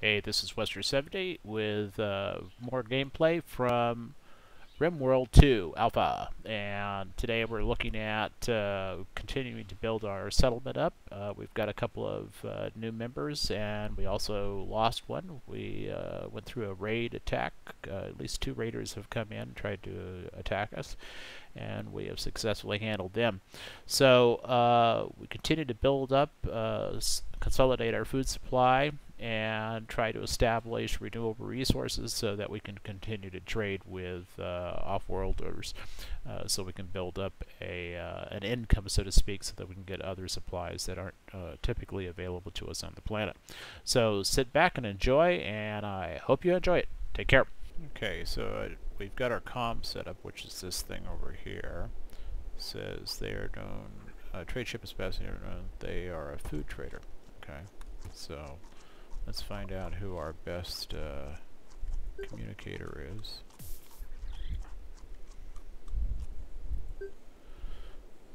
Hey, this is Wester70 with more gameplay from RimWorld 2 Alpha, and today we're looking at continuing to build our settlement up. We've got a couple of new members, and we also lost one. We went through a raid attack. At least two raiders have come in and tried to attack us, and we have successfully handled them. So we continue to build up, consolidate our food supply, and try to establish renewable resources so that we can continue to trade with off-worlders, so we can build up an income, so to speak, so that we can get other supplies that aren't typically available to us on the planet. So sit back and enjoy, and I hope you enjoy it. Take care. Okay, so we've got our comm set up, which is this thing over here. It says they are known, trade ship is passing, they are a food trader. Okay, so let's find out who our best communicator is.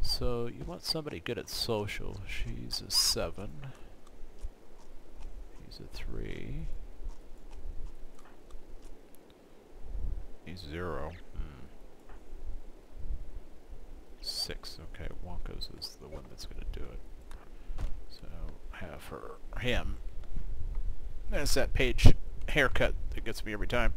So you want somebody good at social. She's a 7. He's a 3. He's 0. 6. Okay, Wonka's is the one that's going to do it. So have him. That's that page haircut that gets me every time.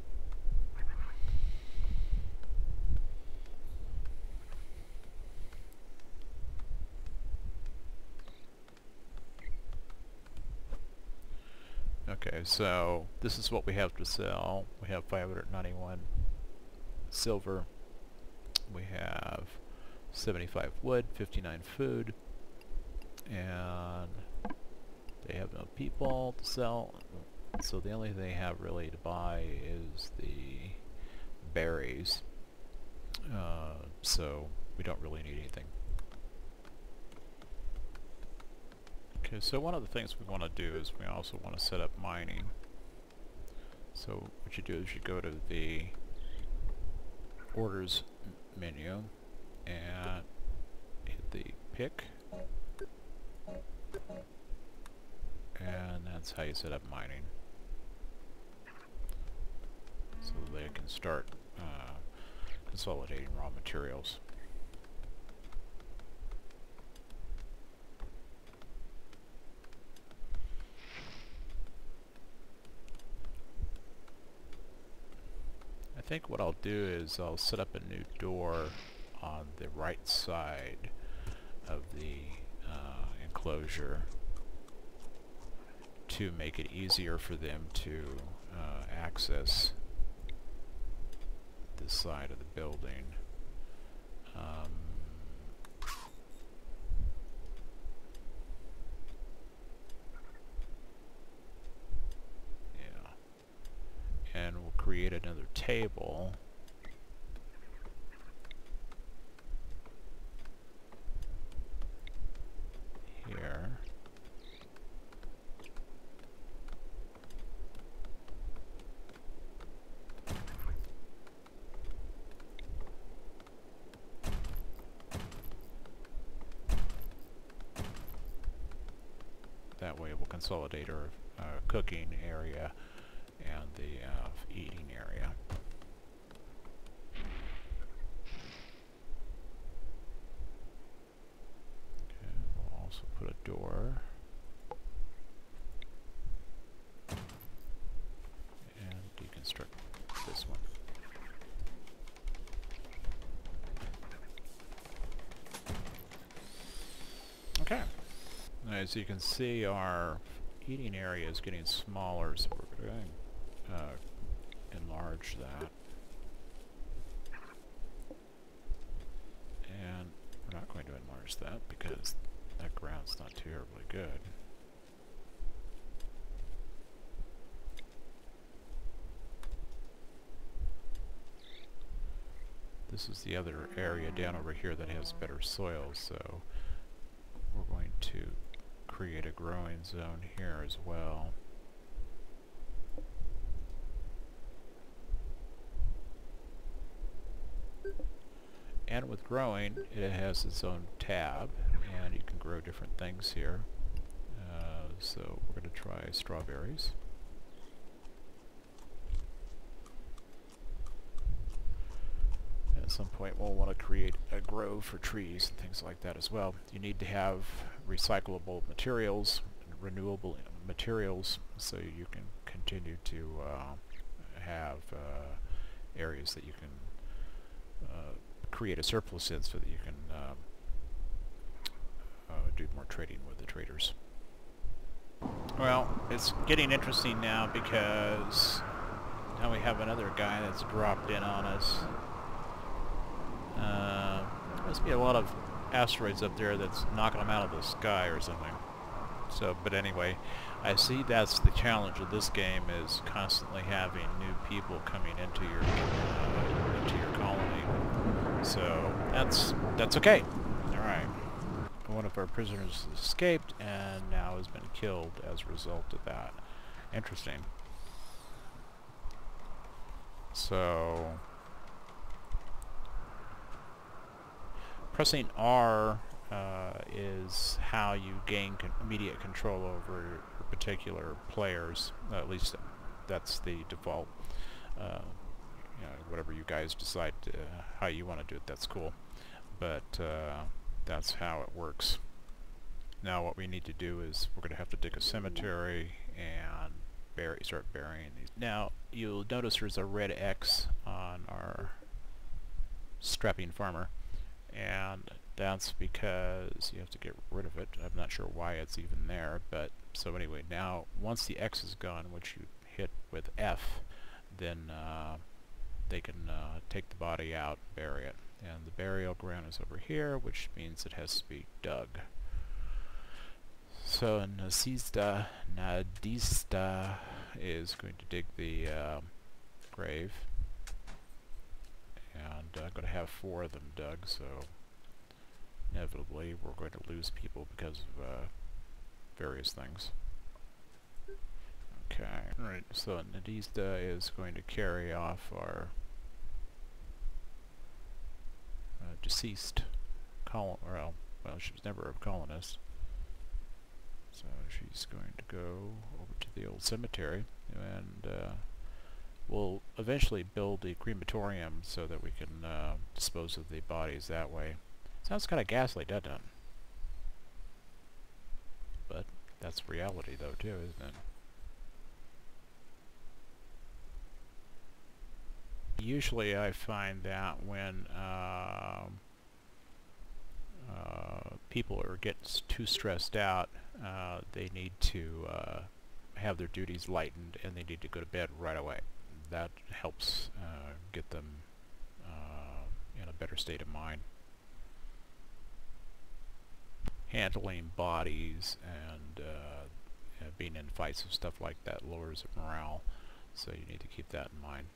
Okay, so this is what we have to sell. We have 591 silver. We have 75 wood, 59 food, and they have no people to sell. So the only thing they have really to buy is the berries. So we don't really need anything. Okay, so one of the things we want to do is we also want to set up mining. So what you do is you go to the orders menu and hit the pick, and that's how you set up mining. So they can start consolidating raw materials. I think what I'll do is I'll set up a new door on the right side of the enclosure to make it easier for them to access this side of the building. And we'll create another table. Here. That way we'll consolidate our cooking area and the eating area. Okay, we'll also put a door. And deconstruct this one. Okay. As you can see, our eating area is getting smaller, so we're going to enlarge that. And we're not going to enlarge that because that ground's not terribly good. This is the other area down over here that has better soil, so we're going to create a growing zone here as well. And with growing, it has its own tab, and you can grow different things here. So we're going to try strawberries. some point we'll want to create a grove for trees and things like that as well. You need to have recyclable materials, renewable materials, so you can continue to have areas that you can create a surplus in, so that you can do more trading with the traders. Well, it's getting interesting now because now we have another guy that's dropped in on us. There must be a lot of asteroids up there that's knocking them out of the sky or something. So, but anyway, I see that's the challenge of this game, is constantly having new people coming into your colony. So that's okay. All right. One of our prisoners escaped and now has been killed as a result of that. Interesting. So, pressing R is how you gain immediate control over particular players. At least that's the default. You know, whatever you guys decide how you want to do it, that's cool. But that's how it works. Now what we need to do is we're going to have to dig a cemetery and start burying these. Now you'll notice there's a red X on our strapping farmer, and that's because you have to get rid of it. I'm not sure why it's even there, but so anyway, now once the X is gone, which you hit with F, then they can take the body out and bury it. And the burial ground is over here, which means it has to be dug. So Nadista is going to dig the grave, and I'm going to have 4 of them dug, so inevitably we're going to lose people because of various things. Okay, alright, so Nadista is going to carry off our deceased well, she was never a colonist. So she's going to go over to the old cemetery, and we'll eventually build a crematorium so that we can dispose of the bodies that way. Sounds kind of ghastly, doesn't it? But that's reality, though, too, isn't it? Usually I find that when people are getting too stressed out, they need to have their duties lightened, and they need to go to bed right away. That helps get them in a better state of mind. Handling bodies and being in fights and stuff like that lowers morale, so you need to keep that in mind.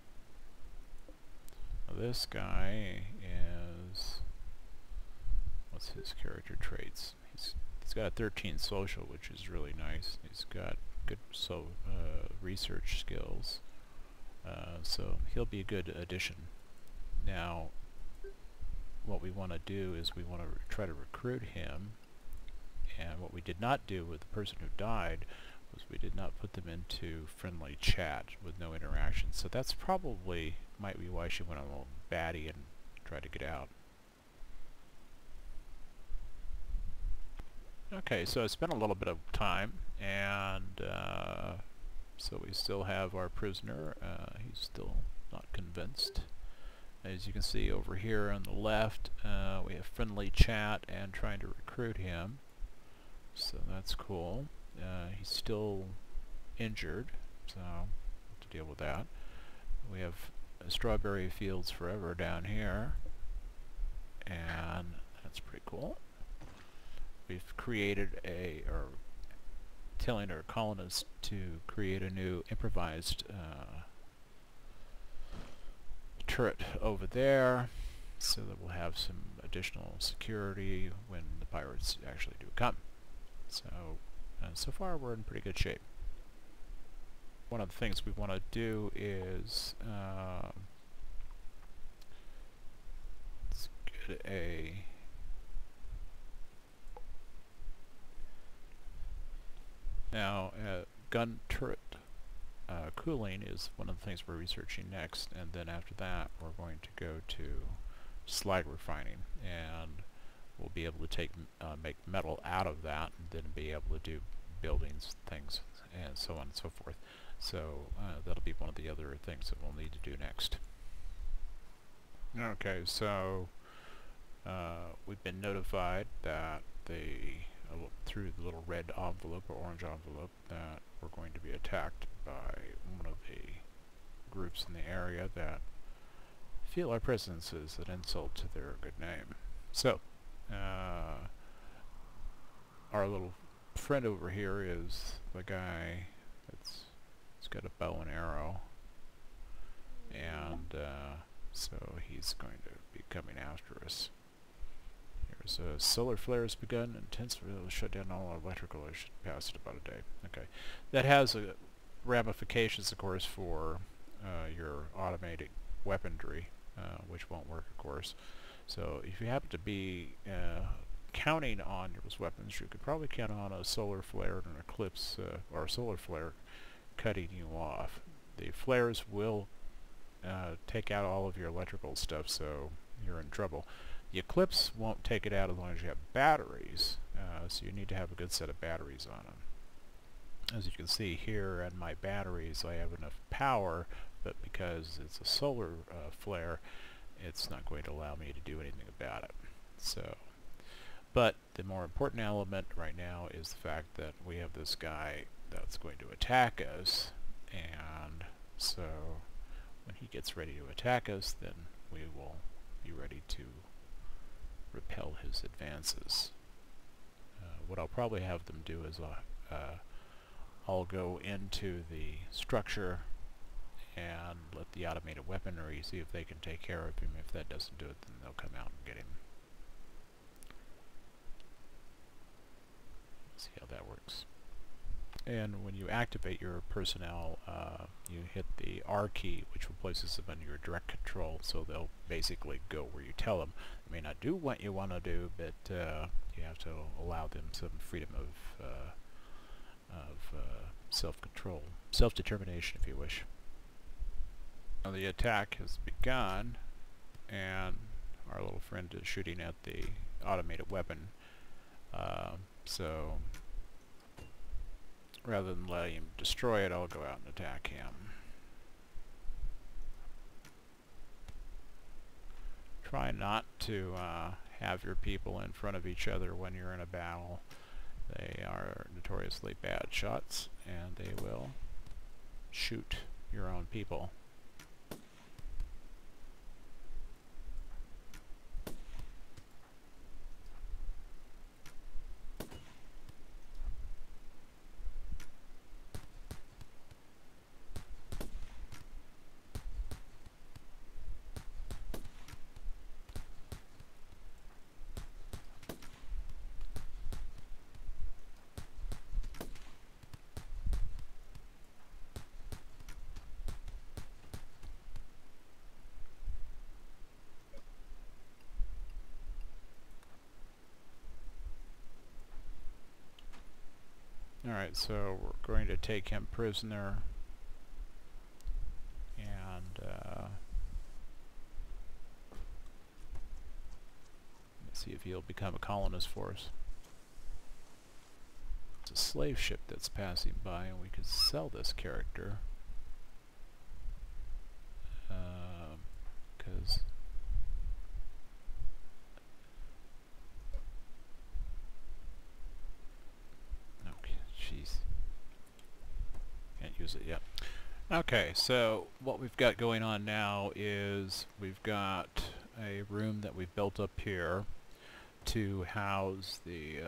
Now this guy is... what's his character traits? He's got a 13 social, which is really nice. He's got good research skills, so he'll be a good addition. Now, what we want to do is we want to try to recruit him, and what we did not do with the person who died was we did not put them into friendly chat with no interaction. So that's probably might be why she went a little batty and tried to get out. Okay, so I spent a little bit of time, and so we still have our prisoner. He's still not convinced. As you can see over here on the left, we have friendly chat and trying to recruit him. So that's cool. He's still injured, so we'll have to deal with that. We have strawberry fields forever down here, and that's pretty cool. We've created or telling our colonists to create a new improvised turret over there, so that we'll have some additional security when the pirates actually do come. So, so far we're in pretty good shape. One of the things we want to do is let's get a gun turret cooling is one of the things we're researching next, and then after that we're going to go to slag refining, and we'll be able to make metal out of that, and then be able to do buildings, things, and so on and so forth. So that'll be one of the other things that we'll need to do next. Okay, so we've been notified that through the little red envelope or orange envelope that we're going to be attacked by one of the groups in the area that feel our presence is an insult to their good name. So our little friend over here is the guy that's got a bow and arrow, and so he's going to be coming after us. Here's a solar flare has begun. Intense will shut down all electrical. I should pass it about a day. Okay, that has ramifications, of course, for your automated weaponry, which won't work, of course. So if you happen to be counting on those weapons, you could probably count on a solar flare and an eclipse, or a solar flare cutting you off. The flares will take out all of your electrical stuff, so you're in trouble. The eclipse won't take it out as long as you have batteries, so you need to have a good set of batteries on them. As you can see here on my batteries, I have enough power, but because it's a solar flare, it's not going to allow me to do anything about it. So, but the more important element right now is the fact that we have this guy that's going to attack us, and so when he gets ready to attack us, then we will be ready to repel his advances. What I'll probably have them do is I'll go into the structure and let the automated weaponry see if they can take care of him. If that doesn't do it, then they'll come out and get him. See how that works. And when you activate your personnel, you hit the R key, which places them under your direct control, so they'll basically go where you tell them. They may not do what you want to do, but you have to allow them some freedom of self-control, self-determination, if you wish. Now the attack has begun, and our little friend is shooting at the automated weapon. So rather than letting him destroy it, I'll go out and attack him. Try not to have your people in front of each other when you're in a battle. They are notoriously bad shots, and they will shoot your own people. Alright, so we're going to take him prisoner, and let's see if he'll become a colonist for us. It's a slave ship that's passing by, and we could sell this character, because jeez, can't use it yet. Okay, so what we've got going on now is we've got a room that we've built up here to house the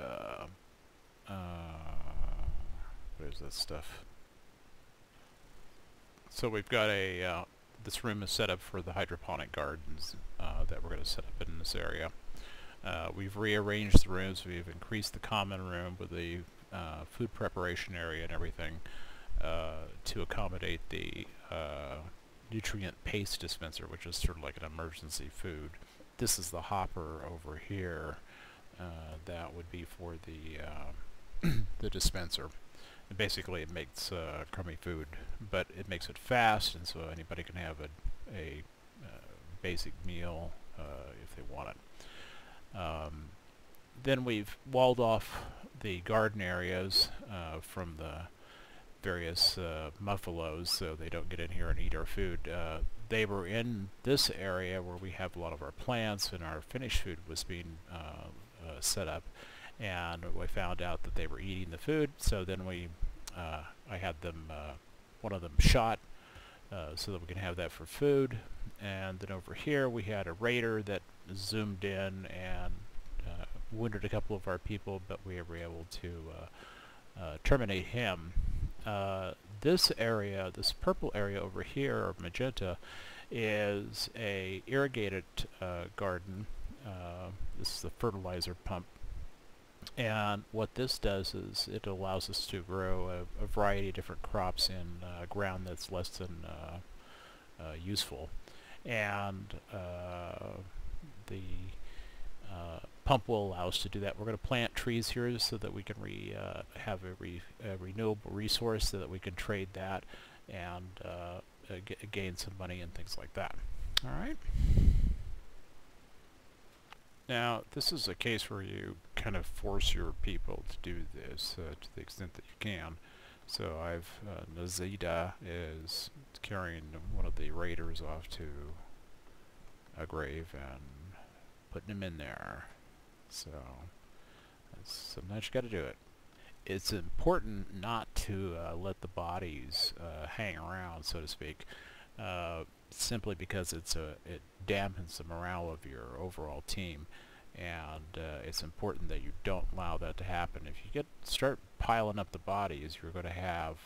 what is this stuff? So we've got a this room is set up for the hydroponic gardens that we're going to set up in this area. We've rearranged the rooms. We've increased the common room with the food preparation area and everything to accommodate the nutrient paste dispenser, which is sort of like an emergency food. This is the hopper over here that would be for the the dispenser. And basically it makes crummy food, but it makes it fast, and so anybody can have a basic meal if they want it. Then we've walled off the garden areas from the various muffalos so they don't get in here and eat our food. They were in this area where we have a lot of our plants and our finished food was being set up, and we found out that they were eating the food, so then I had them one of them shot so that we can have that for food. And then over here we had a raider that zoomed in and wounded a couple of our people, but we were able to terminate him. This area, this purple area over here, or magenta, is a irrigated garden. This is the fertilizer pump, and what this does is it allows us to grow a variety of different crops in ground that's less than useful. And the pump will allow us to do that. We're going to plant trees here so that we can have a renewable resource so that we can trade that and gain some money and things like that. All right. Now, this is a case where you kind of force your people to do this to the extent that you can. So Nazida is carrying one of the raiders off to a grave and putting him in there. So sometimes you got to do it. It's important not to let the bodies hang around, so to speak, simply because it dampens the morale of your overall team, and it's important that you don't allow that to happen. If you start piling up the bodies, you're going to have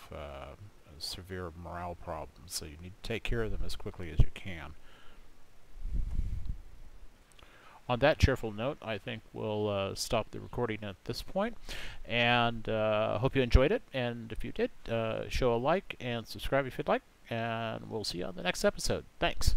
severe morale problems, so you need to take care of them as quickly as you can. On that cheerful note, I think we'll stop the recording at this point, and hope you enjoyed it, and if you did, show a like and subscribe if you'd like, and we'll see you on the next episode. Thanks.